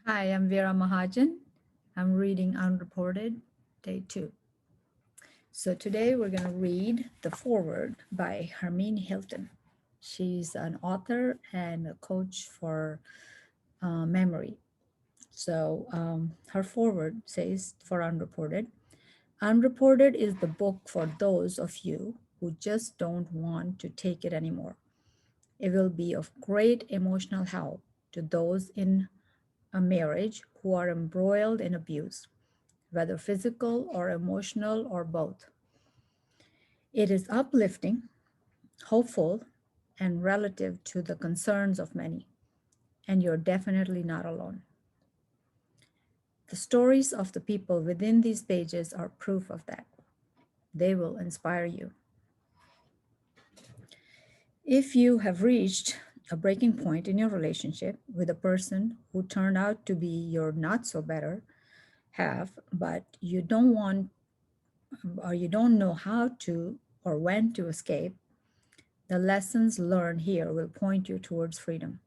Hi, I'm VEERA Mahajan. I'm reading Unreported, Day 2. So today we're going to read the foreword by Hermine Hilton. She's an author and a coach for memory. So her foreword says for Unreported, Unreported is the book for those of you who just don't want to take it anymore. It will be of great emotional help to those in a marriage who are embroiled in abuse, whether physical or emotional or both. It is uplifting, hopeful, and relative to the concerns of many, and you're definitely not alone. The stories of the people within these pages are proof of that. They will inspire you. If you have reached a breaking point in your relationship with a person who turned out to be your not so better half, but you don't want or you don't know how to or when to escape, the lessons learned here will point you towards freedom.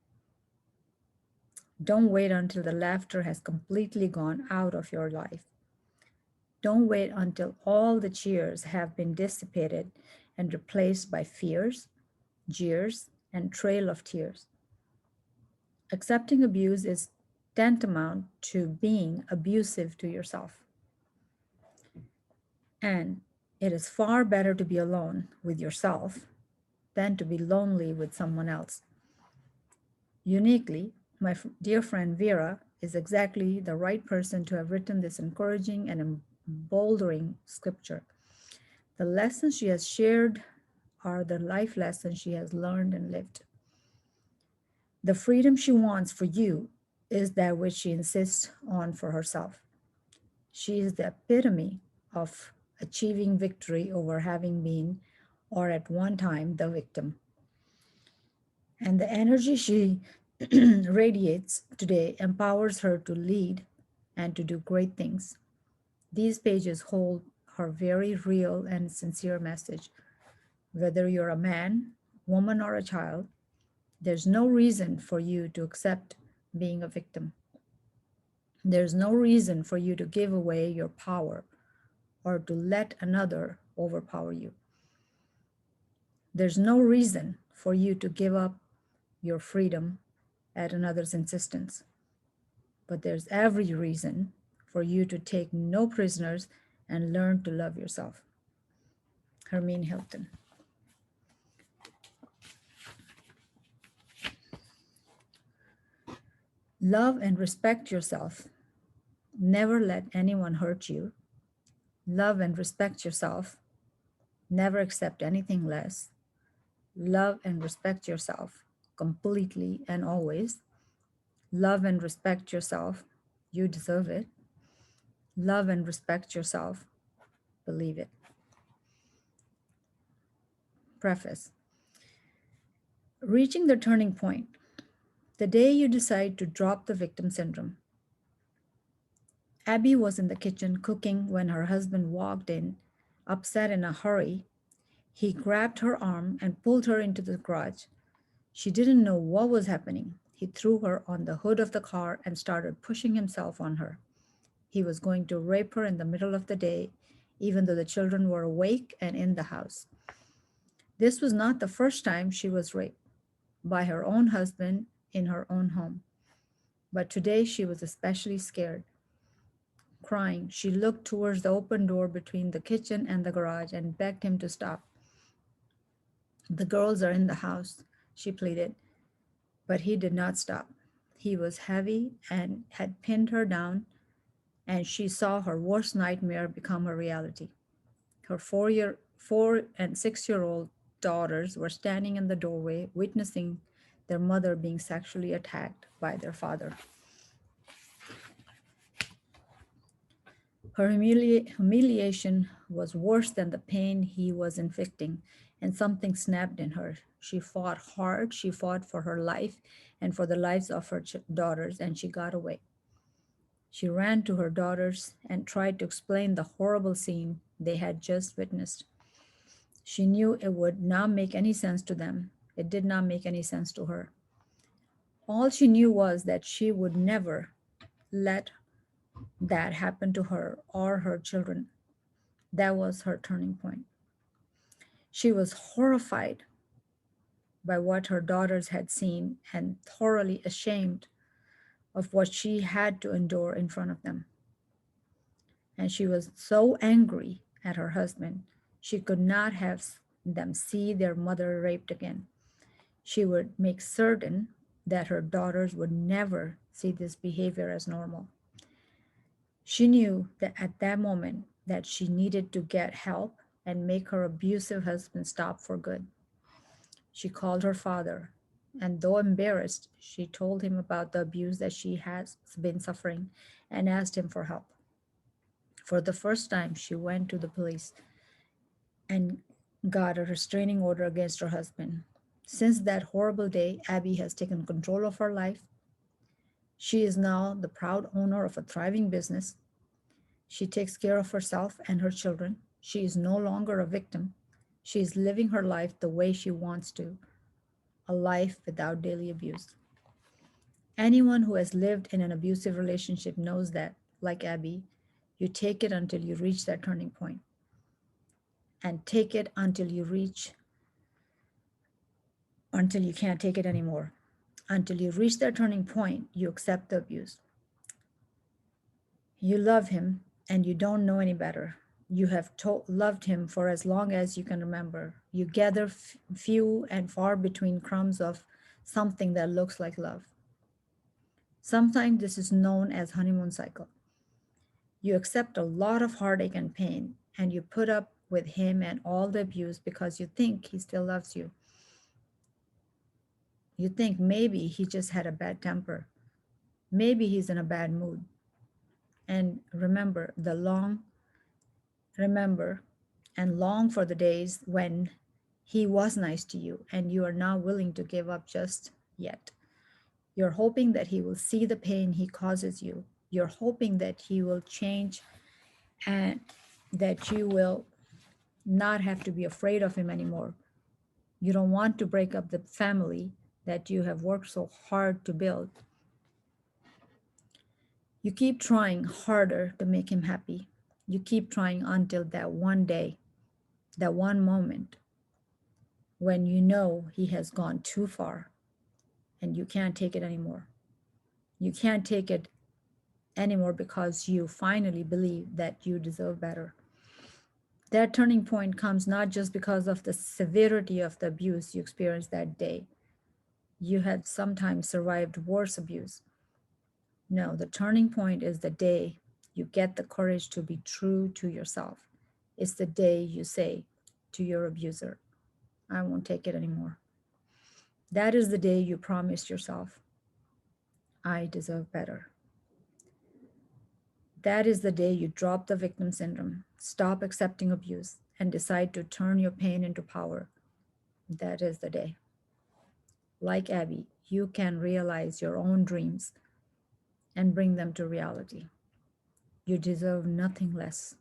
Don't wait until the laughter has completely gone out of your life. Don't wait until all the cheers have been dissipated and replaced by fears, jeers, and trail of tears. Accepting abuse is tantamount to being abusive to yourself. And it is far better to be alone with yourself than to be lonely with someone else. Uniquely, my dear friend Vera is exactly the right person to have written this encouraging and emboldening scripture. The lessons she has shared are the life lessons she has learned and lived. The freedom she wants for you is that which she insists on for herself. She is the epitome of achieving victory over having been, or at one time, the victim. And the energy she radiates today empowers her to lead and to do great things. These pages hold her very real and sincere message. Whether you're a man, woman, or a child, there's no reason for you to accept being a victim. There's no reason for you to give away your power or to let another overpower you. There's no reason for you to give up your freedom at another's insistence. But there's every reason for you to take no prisoners and learn to love yourself. Hermine Hilton. Love and respect yourself. Never let anyone hurt you. Love and respect yourself. Never accept anything less. Love and respect yourself completely and always. Love and respect yourself. You deserve it. Love and respect yourself. Believe it. Preface. Reaching the turning point. The day you decide to drop the victim syndrome. Abby was in the kitchen cooking when her husband walked in, upset in a hurry. He grabbed her arm and pulled her into the garage. She didn't know what was happening. He threw her on the hood of the car and started pushing himself on her. He was going to rape her in the middle of the day, even though the children were awake and in the house. This was not the first time she was raped by her own husband in her own home. But today she was especially scared. Crying, she looked towards the open door between the kitchen and the garage and begged him to stop. The girls are in the house, she pleaded, but he did not stop. He was heavy and had pinned her down, and she saw her worst nightmare become a reality. Her 4 and 6-year-old daughters were standing in the doorway, witnessing their mother being sexually attacked by their father. Her humiliation was worse than the pain he was inflicting, and something snapped in her. She fought hard, she fought for her life and for the lives of her daughters, and she got away. She ran to her daughters and tried to explain the horrible scene they had just witnessed. She knew it would not make any sense to them. It did not make any sense to her. All she knew was that she would never let that happen to her or her children. That was her turning point. She was horrified by what her daughters had seen and thoroughly ashamed of what she had to endure in front of them. And she was so angry at her husband, she could not have them see their mother raped again. She would make certain that her daughters would never see this behavior as normal. She knew that at that moment that she needed to get help and make her abusive husband stop for good. She called her father, and though embarrassed, she told him about the abuse that she has been suffering and asked him for help. For the first time, she went to the police and got a restraining order against her husband. Since that horrible day, Abby has taken control of her life. She is now the proud owner of a thriving business. She takes care of herself and her children. She is no longer a victim. She is living her life the way she wants to, a life without daily abuse. Anyone who has lived in an abusive relationship knows that, like Abby, you take it until you reach that turning point, and take it until you can't take it anymore. Until you reach that turning point, you accept the abuse. You love him and you don't know any better. You have loved him for as long as you can remember. You gather few and far between crumbs of something that looks like love. Sometimes this is known as honeymoon cycle. You accept a lot of heartache and pain, and you put up with him and all the abuse because you think he still loves you. You think maybe he just had a bad temper. Maybe he's in a bad mood. And remember and long for the days when he was nice to you and you are not willing to give up just yet. You're hoping that he will see the pain he causes you. You're hoping that he will change and that you will not have to be afraid of him anymore. You don't want to break up the family that you have worked so hard to build. You keep trying harder to make him happy. You keep trying until that one day, that one moment when you know he has gone too far and you can't take it anymore. You can't take it anymore because you finally believe that you deserve better. That turning point comes not just because of the severity of the abuse you experienced that day. You had sometimes survived worse abuse. No, the turning point is the day you get the courage to be true to yourself. It's the day you say to your abuser, I won't take it anymore. That is the day you promise yourself, I deserve better. That is the day you drop the victim syndrome, stop accepting abuse, and decide to turn your pain into power. That is the day. Like Abby, you can realize your own dreams and bring them to reality. You deserve nothing less.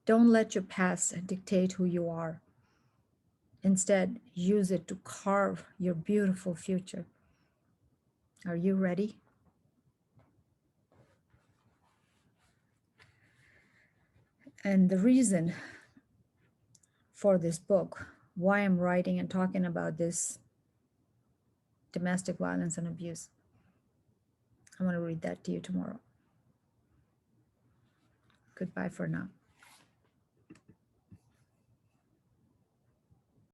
Don't let your past dictate who you are. Instead, use it to carve your beautiful future. Are you ready? And the reason for this book, why I'm writing and talking about this domestic violence and abuse, I want to read that to you tomorrow. Goodbye for now.